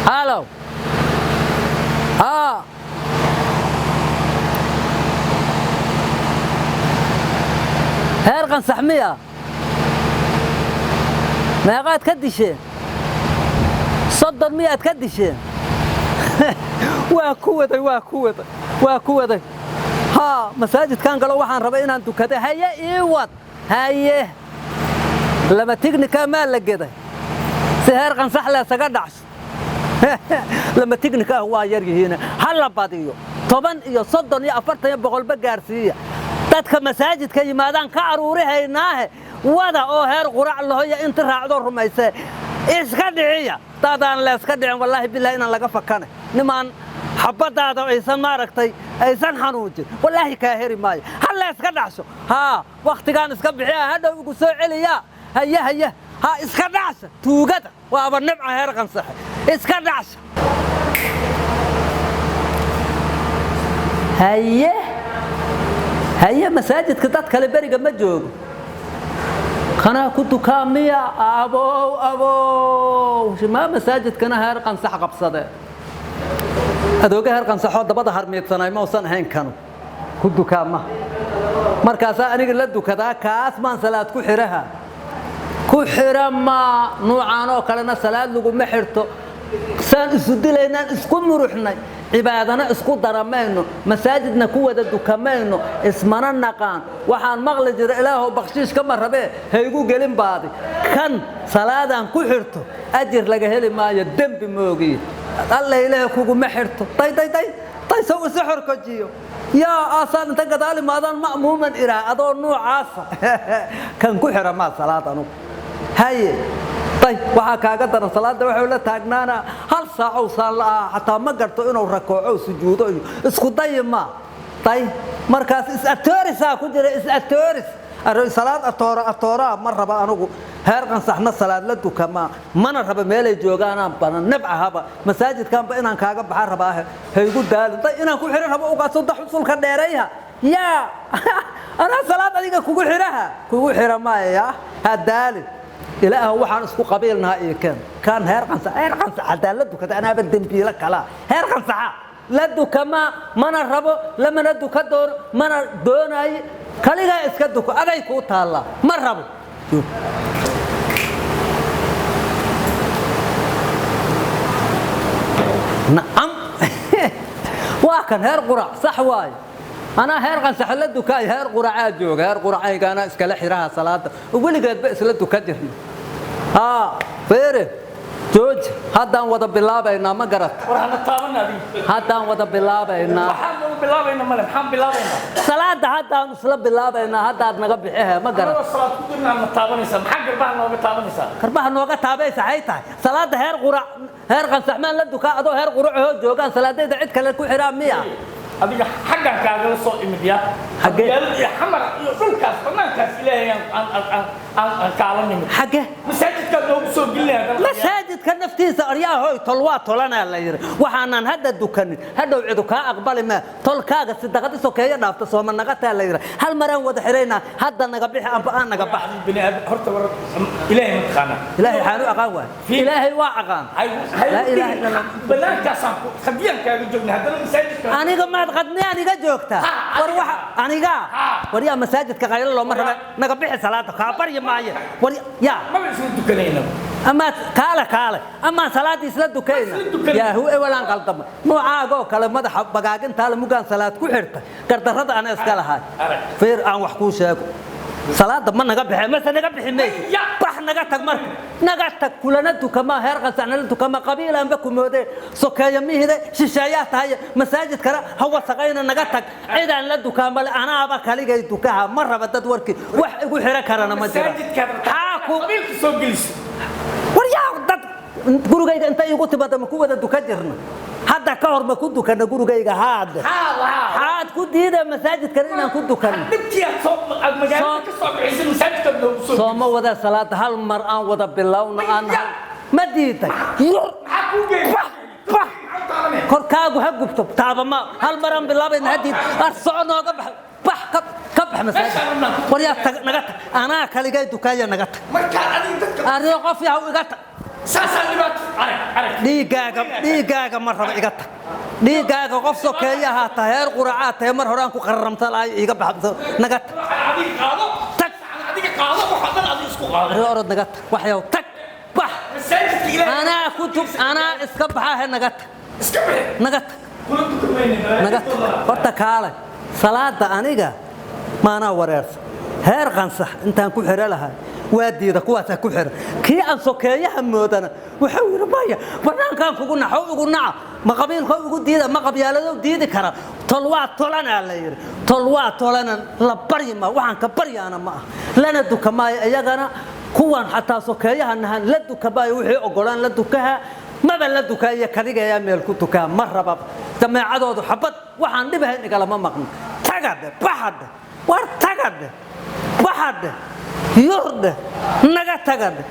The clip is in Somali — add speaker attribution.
Speaker 1: هالو ها هرقن سحمية ما قاعد كدشين صدر 100 كدشين waa kuwada ها مساجد قالوا waxaan rabay inaan dukado haye ii wad haye lama tignika ma la geday si heerqan sax la saga dhacs lama tignika waa yar yihiin hal la badiyo 10 iyo 30 iyo 40 boqolba gaarsiiya dadka masaajidka yimaadaan ka aruurihaynaa wada oo heer qurac lahoya inta raacdo rumaysay iska dhiciya dadaan la iska dhicin wallahi billahi inaan laga fakanay nimaan حبضاده aysan maaragtay aysan xanuujin wallahi ka heri maayo hal iska dhacso ha waqtigan iska bixiya hadhow ugu soo celiya haye ha iska dhacso tuugada waa nabca heerqan sax iska dhacso haye masaajidka dad kale bariga ma joogo kana ku dukaamiya abo shima masaajidkana heerqan sax qabsade adooga heerqan saxo dabada harmeedsanay ma uusan ahayn kanu ku dukaama markaas aniga la dukadaa kaas maan salaad ku xirama nuucaan oo kalena salaad lagu ma xirto saan isu dilaynaan isku muruxnay cibaadana isku daramayno masaajidna ku wada dukamayno ismana naqaan waxaan maqli jiray ilaahu bakhshiish kama rabe haygu gelin baadi kan salaadan ku xirto ajir laga heli maayo dambi moogi الله إله كوجو محرته طي سوي سحر كجيو يا أصلا أنت قدالي ما ذا مأموما إلى أدور نوع عاصة كان كحرة ما صلاة أنو هاي طيب وحكا قدر الصلاة ده وحولا تاجنانا هل ساعة وصلاة حتى ما قرتوا إنه ركوع وسجود اسكت طيب ما طيب مركز إسأتورس أكون إسأتورس الصلاة التورا مرة بقى أنو heerqan saxna salaad la dukama mana raba meelay joogaan bana nabcaha masaajid kan ba inaan kaaga baxar rabaa haygu daalintay inaan ku xiran rabo uga soo daxsulka dheereeya ya ana salaad adiga kugu xiramaaya hadaali ilaaha waxaan isku qabiilnaa ee kan heerqan sax cadaalad dukada ana ba dambiila kala heerqan sax la dukama mana rabo lamana dukadoon mana doonay kaliga iska duko aday ku taala ma rabo نعم واكن هير قرع صح واي انا هير قن سحلدو كاي هير قرعا جوج هير قرعاي كان اسكلا خيرها صلاه وولي قد بسلدو كجرنا فيره جوج هادان ودا بلابينا ما غرت
Speaker 2: ورحنا طابنا دي
Speaker 1: هادان ودا بلابينا
Speaker 2: waxaan bilaabayna male maxaan bilaabayna
Speaker 1: salaada hadaan isla bilaabayna hadaad naga bixiha ma garan
Speaker 2: salaad ku dirnaa ma taabanaysa maxaa garbaha nooga taabaysa hay tahay salaada heer qan saxmaan la duka adoo heer qurac oo joogan salaadeeda cid kale ku xiraa miya adiga xaggan kaaga la soo imidya xaggeeda xamar iyo dhulkaas banaankaas ilaahay aan kaalanimo
Speaker 1: xagge
Speaker 2: masaajidka loogu soo gelinaya
Speaker 1: masaajidka naftiisa aryaha tolwaa tolana la yiri waxaanan hadda dukanin hadhow cidu ka aqbali ma tolkaaga sidaqad isoo keeya dhaafta soo ma naga taa la yiri hal maraan wada xireyna hadda naga bixi aan naga bax
Speaker 2: bini horta war ilaahay ma taqaana
Speaker 1: ilaahay xaanu aqaan waa ilaahay waa aqaan la ilaaha illa allah
Speaker 2: banaankaas aan khadiyan kaaga joogna hadda masaajidka
Speaker 1: aniga ma qadni aniga joogta war waxa aniga wariya masaajidka qaylo loo maraba naga bixi salaada ka barya maayo wariya ya
Speaker 2: ma isu dukanayna
Speaker 1: أما كاله أما صلاة إسلا دكينا يا هو أولاً قلتما مو عاقو كلام ماذا حب بقاقين تاله مكان صلاة كحرته كرت رضا أنا إسكالها هاي فير عن وحكوش هاكو صلاة ما نقبح مثلا نقبح ميت بح نقتك مرك نقتك كلنا دكما هرقا سعنا دكما قبيلة بكم هذا سكايا ميه هذا ششايات هاي مساجد كرا هو سقينا نقتك إذا لا دكما أنا أبى خلي جاي دكها مرة بدأت وركي وحرك أنا ما جرى
Speaker 2: حاكو قبيل سوق جلس
Speaker 1: وريا dad gurigayga inta igu tibada ma ku wada dukadirna hadda ka hor ma ku dukana gurigayga haad ku diida masaajidka inaan ku dukano
Speaker 2: dibtiya soo magaalada ka soo bixisay masaajidka
Speaker 1: soo ma wada salaad hal mar aan wada bilowna aan ma diiday korkaagu ha gubto taaba ma hal mar aan bilaabayna hadii arsoonooga bax كبح مساجد وريا نجت أنا كلي جاي دكاية نجت أنا قف يا هو نجت
Speaker 2: ساسا لبات عرق
Speaker 1: dhiigaaga ma raba iga tag dhiigaaga qof sokeeyaha tahay heer quracaad tahay mar horaan ku qarramta laay iga baxdo naga tag tag
Speaker 2: adiga qaado waxa dhan adiga isku qaado
Speaker 1: orod naga tag waxyow tag bax
Speaker 2: masaajidka ilaahay
Speaker 1: anaa ku tug anaa iska baxaa naga tag
Speaker 2: iska bixi
Speaker 1: naga tag
Speaker 2: kula tukamayna
Speaker 1: naga tag horta kaale salaada aniga maana wareersan heer qansax intaan ku xiro lahay waa diida kuwaas ku xiro kii aan sokeeyaha moodana waxa uu yiraahdaa banaankan kugu naxo ugu naca ma qabiilka ugu diida ma qabyaalado diidi kara tolwaa tolana la yiri tolwaa tolana la barima waxaan ka baryaana ma lana dukamay ayagana kuwan xataa sokeeyaha nahan la dukabay wixii ogolaan la dukaha maba la dukaya kaliya meel ku dukaa marraba jamaacadoodu xabad waxaan dhibahay igala ma maqno tagade baxad war tagade baxad yurde naga tagade